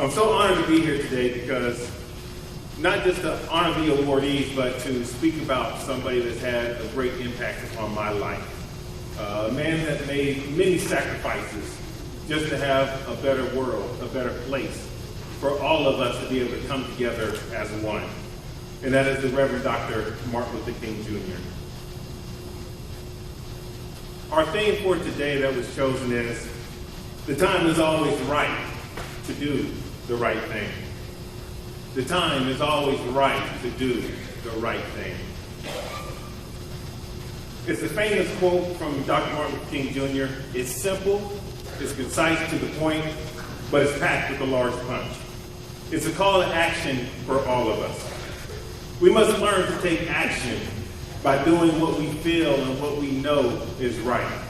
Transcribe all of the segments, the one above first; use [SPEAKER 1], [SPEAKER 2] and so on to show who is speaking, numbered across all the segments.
[SPEAKER 1] I'm so honored to be here today because not just to honor the awardees, but to speak about somebody that's had a great impact upon my life. A man that made many sacrifices just to have a better world, a better place for all of us to be able to come together as one. And that is the Reverend Dr. Martin Luther King Jr. Our theme for today that was chosen is, the time is always right to do the right thing. The time is always right to do the right thing. It's a famous quote from Dr. Martin Luther King Jr. It's simple, it's concise to the point, but it's packed with a large punch. It's a call to action for all of us. We must learn to take action by doing what we feel and what we know is right.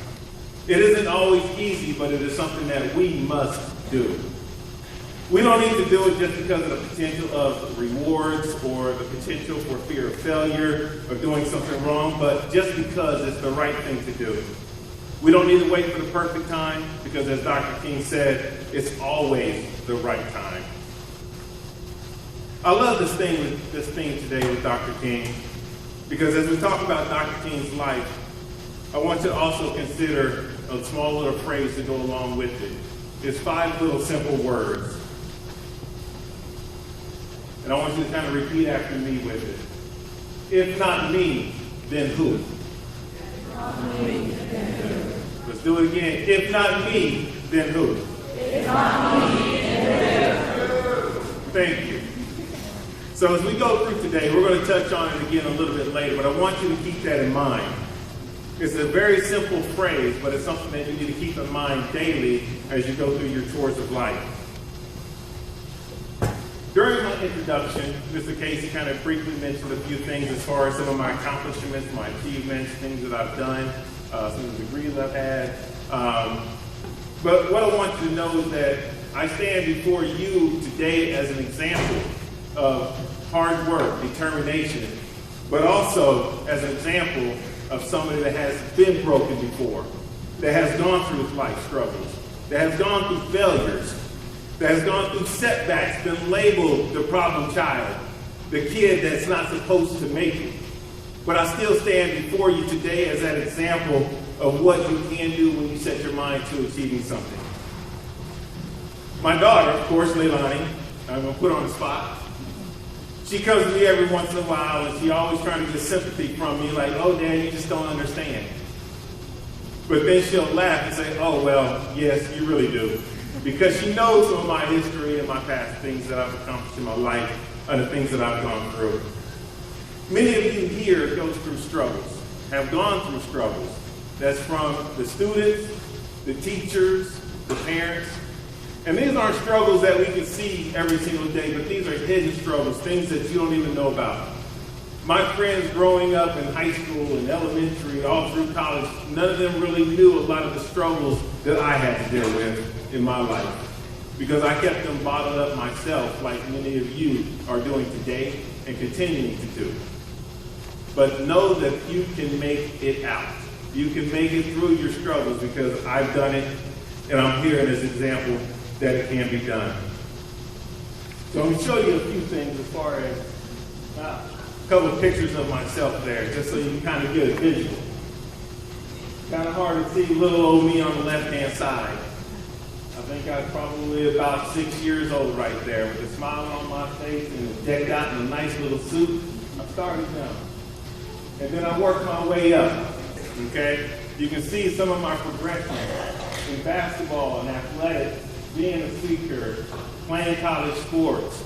[SPEAKER 1] It isn't always easy, but it is something that we must do. We don't need to do it just because of the potential of rewards or the potential for fear of failure or doing something wrong, but just because it's the right thing to do. We don't need to wait for the perfect time because, as Dr. King said, it's always the right time. I love this theme today with Dr. King because as we talk about Dr. King's life, I want you to also consider a small little phrase to go along with it. It's 5 little simple words. And I want you to kind of repeat after me with it. If not me, then who?
[SPEAKER 2] If not me, then who?
[SPEAKER 1] Let's do it again. If not me, then who?
[SPEAKER 2] If not me, then who?
[SPEAKER 1] Thank you. So as we go through today, we're going to touch on it again a little bit later, but I want you to keep that in mind. It's a very simple phrase, but it's something that you need to keep in mind daily as you go through your tours of life. During my introduction, Mr. Casey kind of briefly mentioned a few things as far as some of my accomplishments, my achievements, things that I've done, some of the degrees I've had. But what I want you to know is that I stand before you today as an example of hard work, determination, but also as an example of somebody that has been broken before, that has gone through life struggles, that has gone through failures, that has gone through setbacks, been labeled the problem child, the kid that's not supposed to make it. But I still stand before you today as that example of what you can do when you set your mind to achieving something. My daughter, of course, Leilani, I'm going to put her on the spot. She comes to me every once in a while, and she always trying to get sympathy from me, like, oh, Dad, you just don't understand. But then she'll laugh and say, oh, well, yes, you really do. Because she knows some of my history and my past, things that I've accomplished in my life, and the things that I've gone through. Many of you here go through struggles, have gone through struggles. That's from the students, the teachers, the parents. And these aren't struggles that we can see every single day, but these are hidden struggles, things that you don't even know about. My friends growing up in high school and elementary, all through college, none of them really knew a lot of the struggles that I had to deal with in my life, because I kept them bottled up myself, like many of you are doing today and continuing to do. But know that you can make it out. You can make it through your struggles because I've done it, and I'm here as an example that it can be done. So I'm going to show you a few things as far as a couple of pictures of myself there, just so you can kind of get a visual. Kind of hard to see little old me on the left-hand side. I think I was probably about 6 years old right there with a smile on my face and decked out in a nice little suit. I started young. And then I worked my way up, okay? You can see some of my progression in basketball and athletics, being a speaker, playing college sports,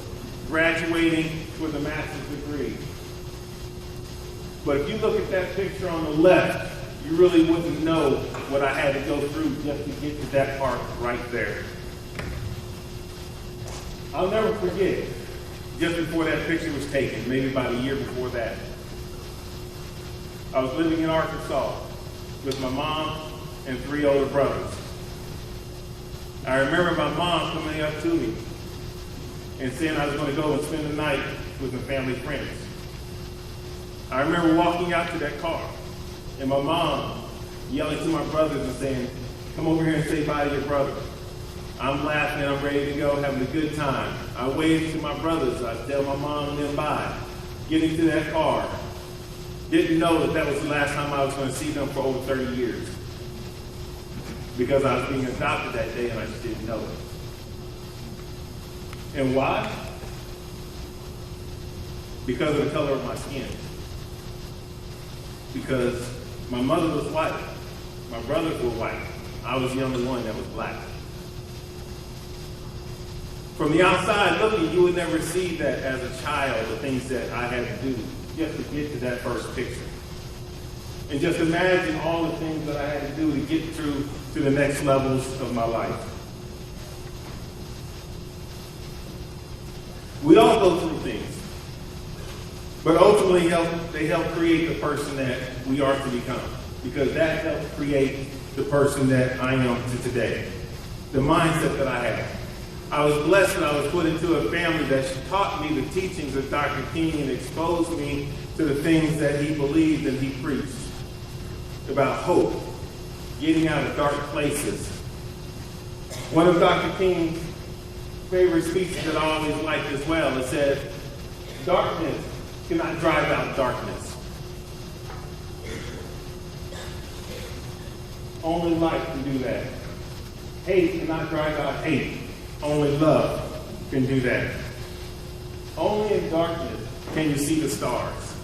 [SPEAKER 1] graduating with a master's degree. But if you look at that picture on the left, you really wouldn't know what I had to go through just to get to that part right there. I'll never forget, just before that picture was taken, maybe about a year before that, I was living in Arkansas with my mom and 3 older brothers. I remember my mom coming up to me and saying I was going to go and spend the night with my family friends. I remember walking out to that car and my mom yelling to my brothers and saying, come over here and say bye to your brother. I'm laughing, I'm ready to go, having a good time. I wave to my brothers, I tell my mom and them bye. Get into that car. Didn't know that was the last time I was going to see them for over 30 years. Because I was being adopted that day and I just didn't know it. And why? Because of the color of my skin. Because my mother was white. My brothers were white. I was the only one that was black. From the outside looking, you would never see that as a child, the things that I had to do just to get to that first picture. And just imagine all the things that I had to do to get through to the next levels of my life. We all go through things, but ultimately they help create the person that we are to become, because that helps create the person that I am to today, the mindset that I have. I was blessed that I was put into a family that taught me the teachings of Dr. King and exposed me to the things that he believed and he preached about hope, getting out of dark places. One of Dr. King's favorite speeches that I always liked as well, it said, darkness cannot drive out darkness. Only light can do that. Hate cannot drive out hate. Only love can do that. Only in darkness can you see the stars.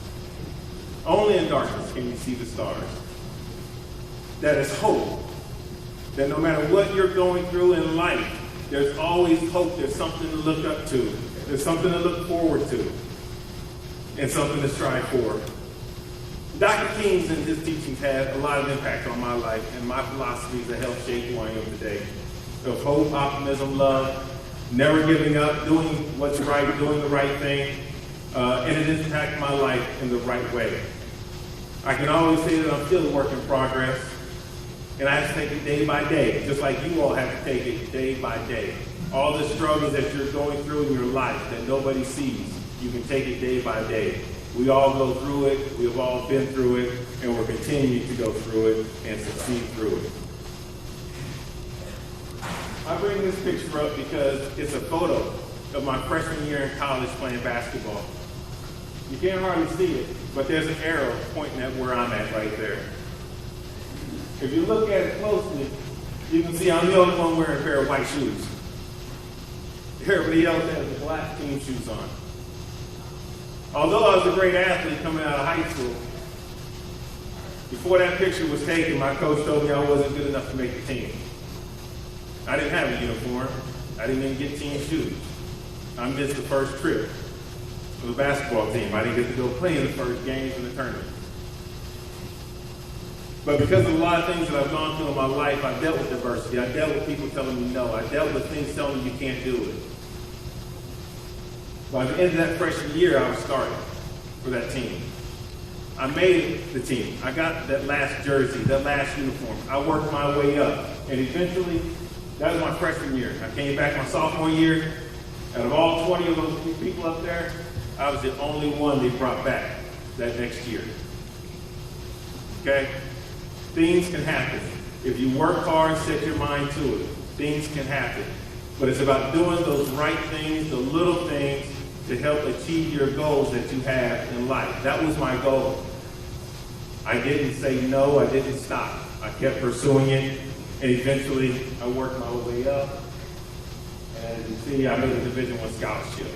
[SPEAKER 1] Only in darkness can you see the stars. That is hope. That no matter what you're going through in life, there's always hope. There's something to look up to. There's something to look forward to. And something to strive for. Dr. King's and his teachings had a lot of impact on my life and my philosophies that helped shape who I am today. Of hope, optimism, love, never giving up, doing what's right, doing the right thing, and it impacted my life in the right way. I can always say that I'm still a work in progress, and I have to take it day by day, just like you all have to take it day by day. All the struggles that you're going through in your life that nobody sees, you can take it day by day. We all go through it, we've all been through it, and we're continuing to go through it and succeed through it. I bring this picture up because it's a photo of my freshman year in college playing basketball. You can't hardly see it, but there's an arrow pointing at where I'm at right there. If you look at it closely, you can see I'm the only one wearing a pair of white shoes. Everybody else has the black team shoes on. Although I was a great athlete coming out of high school, before that picture was taken, my coach told me I wasn't good enough to make the team. I didn't have a uniform. I didn't even get team shoes. I missed the first trip of the basketball team. I didn't get to go play in the first games in the tournament. But because of a lot of things that I've gone through in my life, I dealt with adversity. I dealt with people telling me no. I dealt with things telling me you can't do it. By the end of that freshman year, I was starting for that team. I made the team. I got that last jersey, that last uniform. I worked my way up. And eventually, that was my freshman year. I came back my sophomore year. Out of all 20 of those people up there, I was the only one they brought back that next year. Okay? Things can happen. If you work hard, set your mind to it. Things can happen. But it's about doing those right things, the little things, to help achieve your goals that you have in life. That was my goal. I didn't say no, I didn't stop. I kept pursuing it, and eventually I worked my way up. And as you see, I made a Division I scholarship.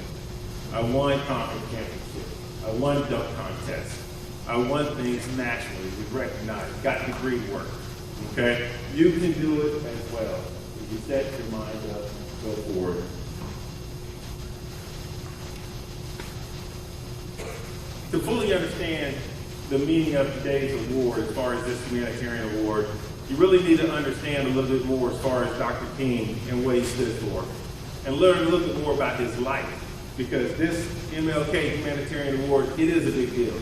[SPEAKER 1] I won conference championship. I won dunk contest. I won things nationally. We recognized, got degree work. Okay? You can do it as well. If you set your mind up, go forward. To fully understand the meaning of today's award, as far as this Humanitarian Award, you really need to understand a little bit more as far as Dr. King and what he stood for, and learn a little bit more about his life, because this MLK Humanitarian Award, it is a big deal.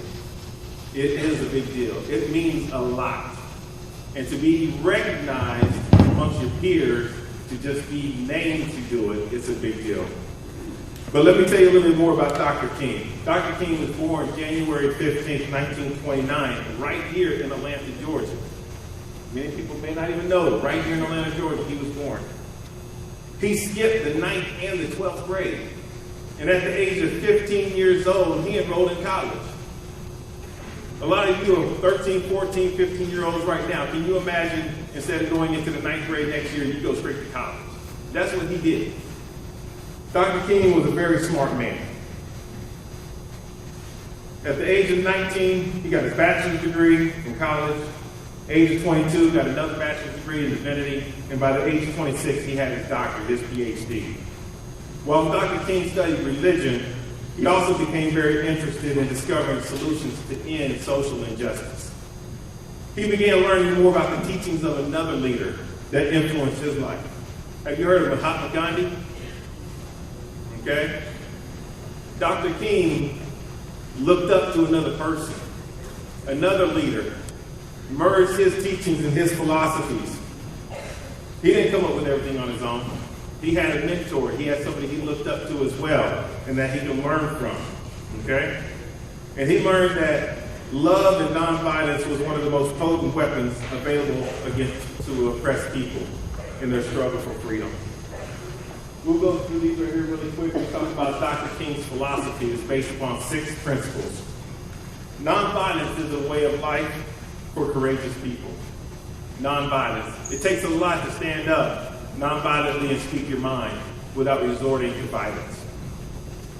[SPEAKER 1] It is a big deal. It means a lot. And to be recognized amongst your peers, to just be named to do it, it's a big deal. But let me tell you a little bit more about Dr. King. Dr. King was born January 15th, 1929, right here in Atlanta, Georgia. Many people may not even know it. Right here in Atlanta, Georgia, he was born. He skipped the 9th and the 12th grade. And at the age of 15 years old, he enrolled in college. A lot of you are 13, 14, 15-year-olds right now. Can you imagine, instead of going into the 9th grade next year, you go straight to college? That's what he did. Dr. King was a very smart man. At the age of 19, he got his bachelor's degree in college. Age of 22, got another bachelor's degree in divinity. And by the age of 26, he had his doctorate, his PhD. While Dr. King studied religion, he also became very interested in discovering solutions to end social injustice. He began learning more about the teachings of another leader that influenced his life. Have you heard of Mahatma Gandhi? Okay? Dr. King looked up to another person, another leader, merged his teachings and his philosophies. He didn't come up with everything on his own. He had a mentor. He had somebody he looked up to as well and that he could learn from. Okay? And he learned that love and nonviolence was one of the most potent weapons available to oppress people in their struggle for freedom. We'll go through these right here really quick. We'll talk about Dr. King's philosophy. It's based upon 6 principles. Nonviolence is a way of life for courageous people. Nonviolence. It takes a lot to stand up nonviolently and speak your mind without resorting to violence.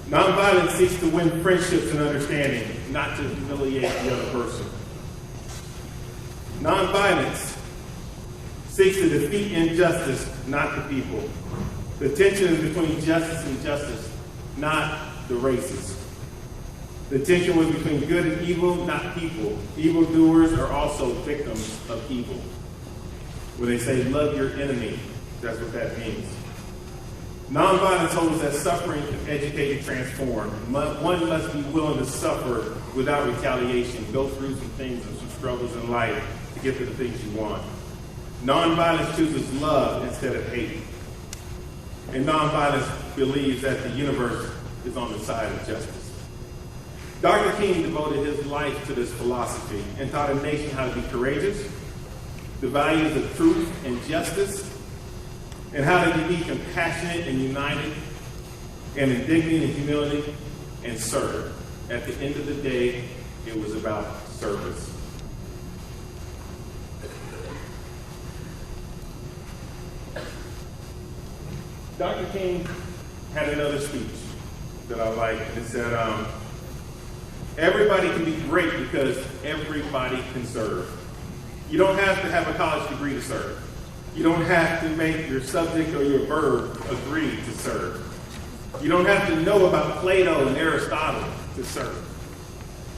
[SPEAKER 1] Nonviolence seeks to win friendships and understanding, not to humiliate the other person. Nonviolence seeks to defeat injustice, not the people. The tension is between justice and justice, not the races. The tension was between good and evil, not people. Evildoers are also victims of evil. When they say love your enemy, that's what that means. Nonviolence holds that suffering can educate and transform. One must be willing to suffer without retaliation, go through some things and some struggles in life to get to the things you want. Nonviolence chooses love instead of hate. And nonviolence believes that the universe is on the side of justice. Dr. King devoted his life to this philosophy and taught a nation how to be courageous, the values of truth and justice, and how to be compassionate and united, and in dignity and humility, and serve. At the end of the day, it was about service. Dr. King had another speech that I like, and it said, everybody can be great because everybody can serve. You don't have to have a college degree to serve. You don't have to make your subject or your verb agree to serve. You don't have to know about Plato and Aristotle to serve.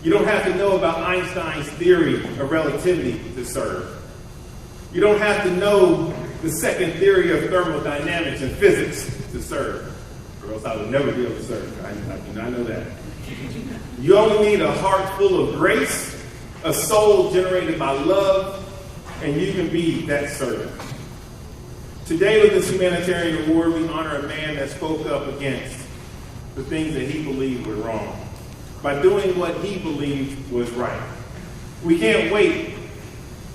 [SPEAKER 1] You don't have to know about Einstein's theory of relativity to serve. You don't have to know the second theory of thermodynamics and physics to serve, or else I would never be able to serve. I do not know that. You only need a heart full of grace, a soul generated by love, and you can be that servant. Today with this Humanitarian Award, we honor a man that spoke up against the things that he believed were wrong by doing what he believed was right. We can't wait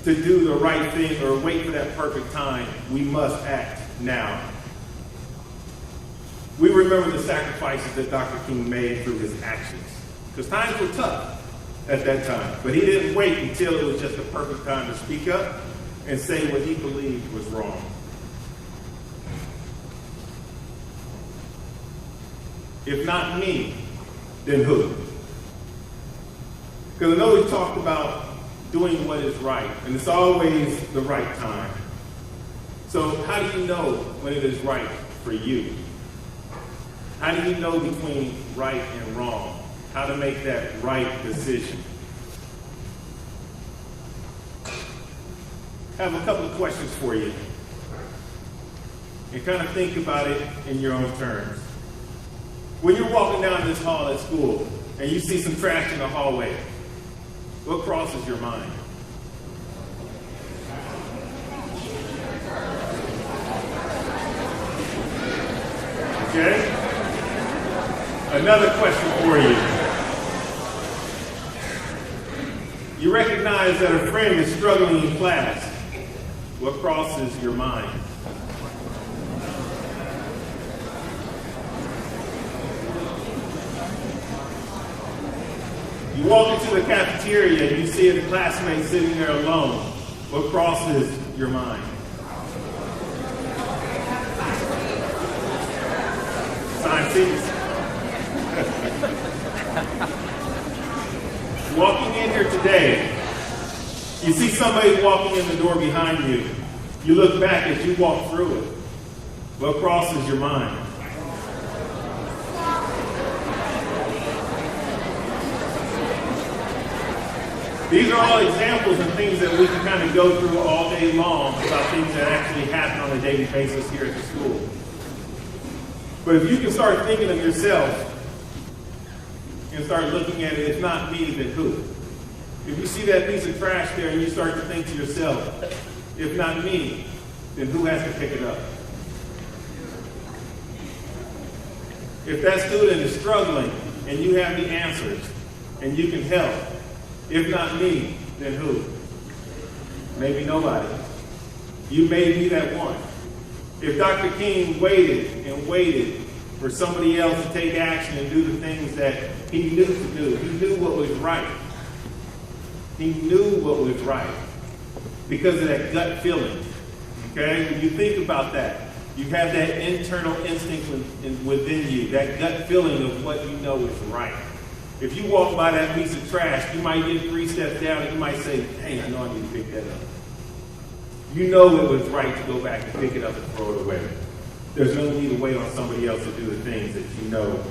[SPEAKER 1] to do the right thing or wait for that perfect time. We must act now. We remember the sacrifices that Dr. King made through his actions, because times were tough at that time, but he didn't wait until it was just the perfect time to speak up and say what he believed was wrong. If not me, then who? Because I know we talked about doing what is right, and it's always the right time. So how do you know when it is right for you? How do you know between right and wrong? How to make that right decision? I have a couple of questions for you. And kind of think about it in your own terms. When you're walking down this hall at school and you see some trash in the hallway, what crosses your mind? Okay? Another question for you. You recognize that a friend is struggling in class. What crosses your mind? You walk into the cafeteria and you see a classmate sitting there alone. What crosses your mind? Sign seats. Walking in here today, you see somebody walking in the door behind you. You look back as you walk through it. What crosses your mind? These are all examples and things that we can kind of go through all day long about things that actually happen on a daily basis here at the school. But if you can start thinking of yourself and start looking at it, if not me, then who? If you see that piece of trash there and you start to think to yourself, if not me, then who has to pick it up? If that student is struggling and you have the answers and you can help, if not me, then who? Maybe nobody. You may be that one. If Dr. King waited and waited for somebody else to take action and do the things that he knew to do, he knew what was right. He knew what was right because of that gut feeling. Okay? When you think about that, you have that internal instinct within you, that gut feeling of what you know is right. If you walk by that piece of trash, you might get 3 steps down and you might say, hey, I know I need to pick that up. You know it was right to go back and pick it up and throw it away. There's no need to wait on somebody else to do the things that you know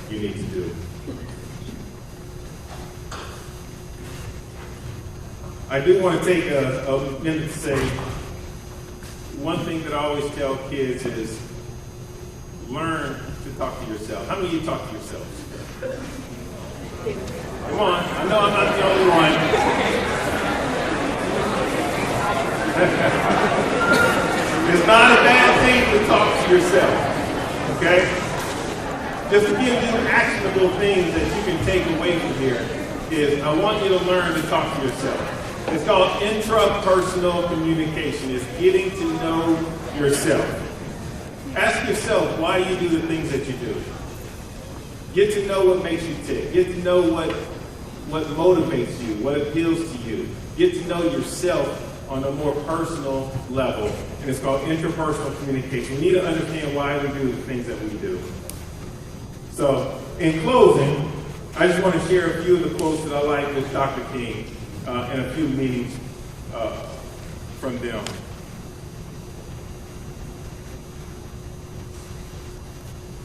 [SPEAKER 1] you need to do. I do want to take a minute to say, one thing that I always tell kids is learn to talk to yourself. How many of you talk to yourselves? Come on, I know I'm not the only one. It's not a bad thing to talk to yourself, okay? Just to give you actionable things that you can take away from here is I want you to learn to talk to yourself. It's called intrapersonal communication. It's getting to know yourself. Ask yourself why you do the things that you do. Get to know what makes you tick. Get to know what motivates you, what appeals to you. Get to know yourself on a more personal level. And it's called interpersonal communication. We need to understand why we do the things that we do. So, in closing, I just want to share a few of the quotes that I like with Dr. King and a few meanings from them.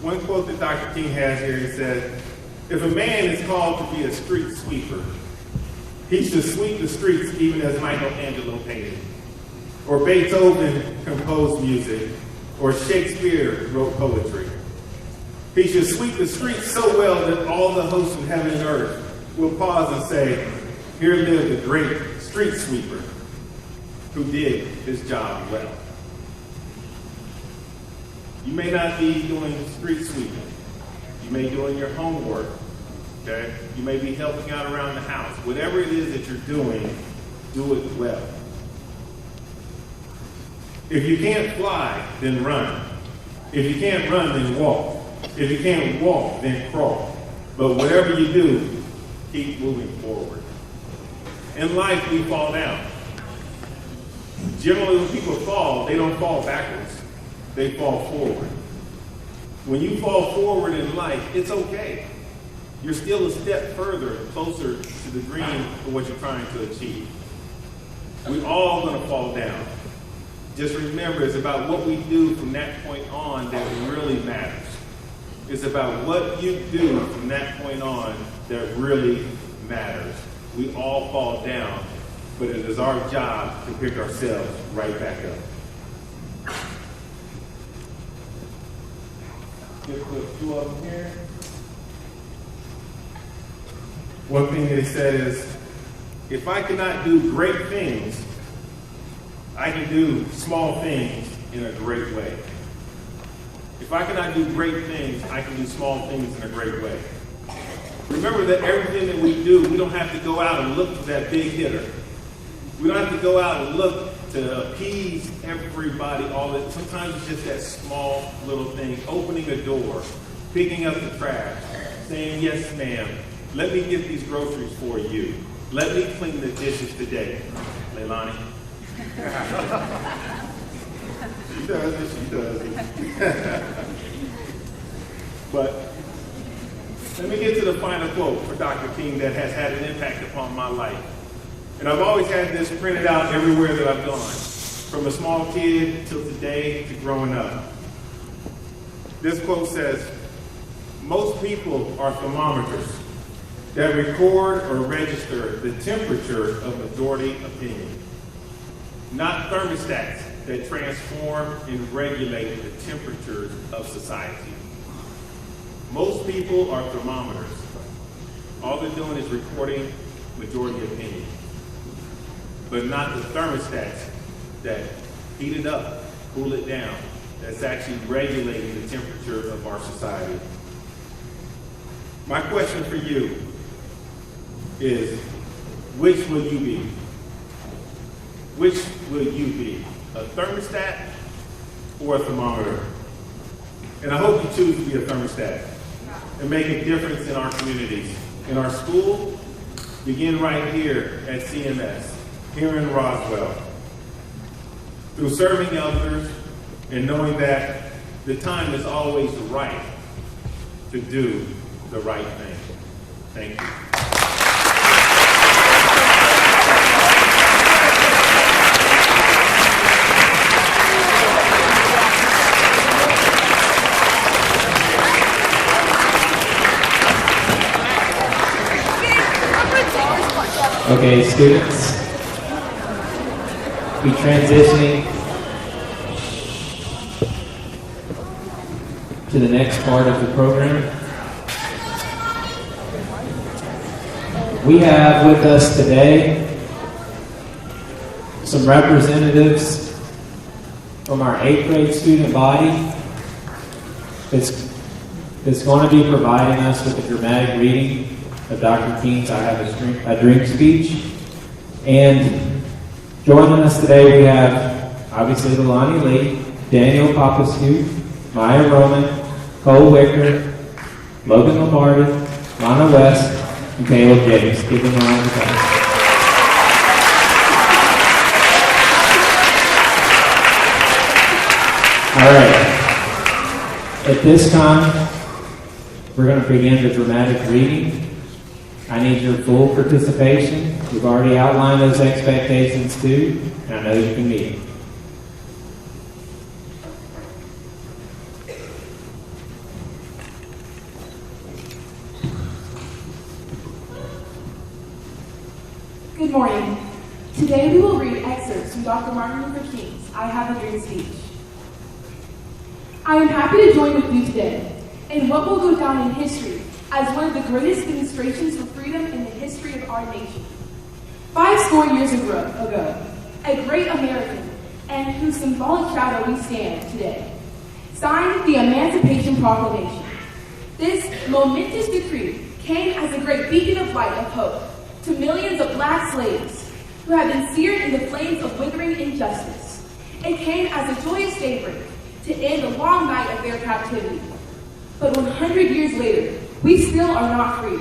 [SPEAKER 1] One quote that Dr. King has here, he said, if a man is called to be a street sweeper, he should sweep the streets even as Michelangelo painted, or Beethoven composed music, or Shakespeare wrote poetry. He should sweep the streets so well that all the hosts in heaven and earth will pause and say, here lived a great street sweeper who did his job well. You may not be doing street sweeping. You may be doing your homework. Okay? You may be helping out around the house. Whatever it is that you're doing, do it well. If you can't fly, then run. If you can't run, then walk. If you can't walk, then crawl. But whatever you do, keep moving forward. In life, we fall down. Generally, when people fall, they don't fall backwards. They fall forward. When you fall forward in life, it's okay. You're still a step further, closer to the dream of what you're trying to achieve. We're all going to fall down. Just remember, it's about what we do from that point on that really matters. It's about what you do from that point on that really matters. We all fall down, but it is our job to pick ourselves right back up. Just put a few of them here. One thing they said is, if I cannot do great things, I can do small things in a great way. If I cannot do great things, I can do small things in a great way. Remember that everything that we do, we don't have to go out and look for that big hitter. We don't have to go out and look to appease everybody. Sometimes it's just that small little thing, opening a door, picking up the trash, saying yes ma'am, Let me get these groceries for you. Let me clean the dishes today. Leilani? She does it, she does it. But let me get to the final quote for Dr. King that has had an impact upon my life. And I've always had this printed out everywhere that I've gone, from a small kid till today to growing up. This quote says, "Most people are thermometers that record or register the temperature of majority opinion, not thermostats that transform and regulate the temperatures of society." Most people are thermometers. All they're doing is recording majority opinion, but not the thermostats that heat it up, cool it down, that's actually regulating the temperature of our society. My question for you is, which will you be? Which will you be? A thermostat or a thermometer? And I hope you choose to be a thermostat and make a difference in our communities. In our school, begin right here at CMS, here in Roswell. Through serving others and knowing that the time is always right to do the right thing. Thank you.
[SPEAKER 3] Okay, students, be transitioning to the next part of the program. We have with us today some representatives from our 8th grade student body that's going to be providing us with a dramatic reading of Dr. King's I Have a Dream speech. And joining us today we have obviously Leilani Lee, Daniel Papascu, Maya Roman, Cole Wicker, Logan Lombardi, Lana West, and Caleb James. Give them a round of applause. All right. At this time, we're going to begin the dramatic reading. I need your full participation. We've already outlined those expectations too, and I know you can meet them.
[SPEAKER 4] Good morning. Today we will read excerpts from Dr. Martin Luther King's I Have a Dream speech. I am happy to join with you today in what will go down in history as one of the greatest demonstrations for freedom in the history of our nation. 50 years ago, a great American, and whose symbolic shadow we stand today, signed the Emancipation Proclamation. This momentous decree came as a great beacon of light of hope to millions of black slaves who had been seared in the flames of withering injustice. It came as a joyous daybreak to end the long night of their captivity. But 100 years later, we still are not free.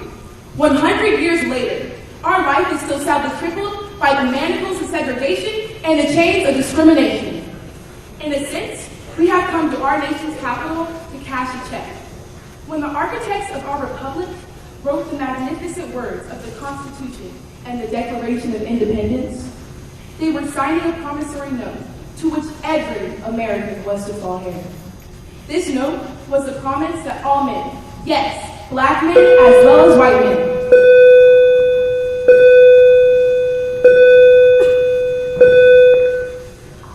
[SPEAKER 4] 100 years later, our life is still sadly crippled by the manacles of segregation and the chains of discrimination. In a sense, we have come to our nation's capital to cash a check. When the architects of our republic wrote the magnificent words of the Constitution and the Declaration of Independence, they were signing a promissory note to which every American was to fall heir. This note was the promise that all men, yes, black men as well as white men,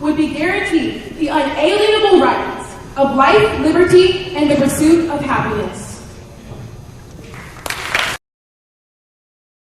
[SPEAKER 4] would be guaranteed the unalienable rights of life, liberty, and the pursuit of happiness.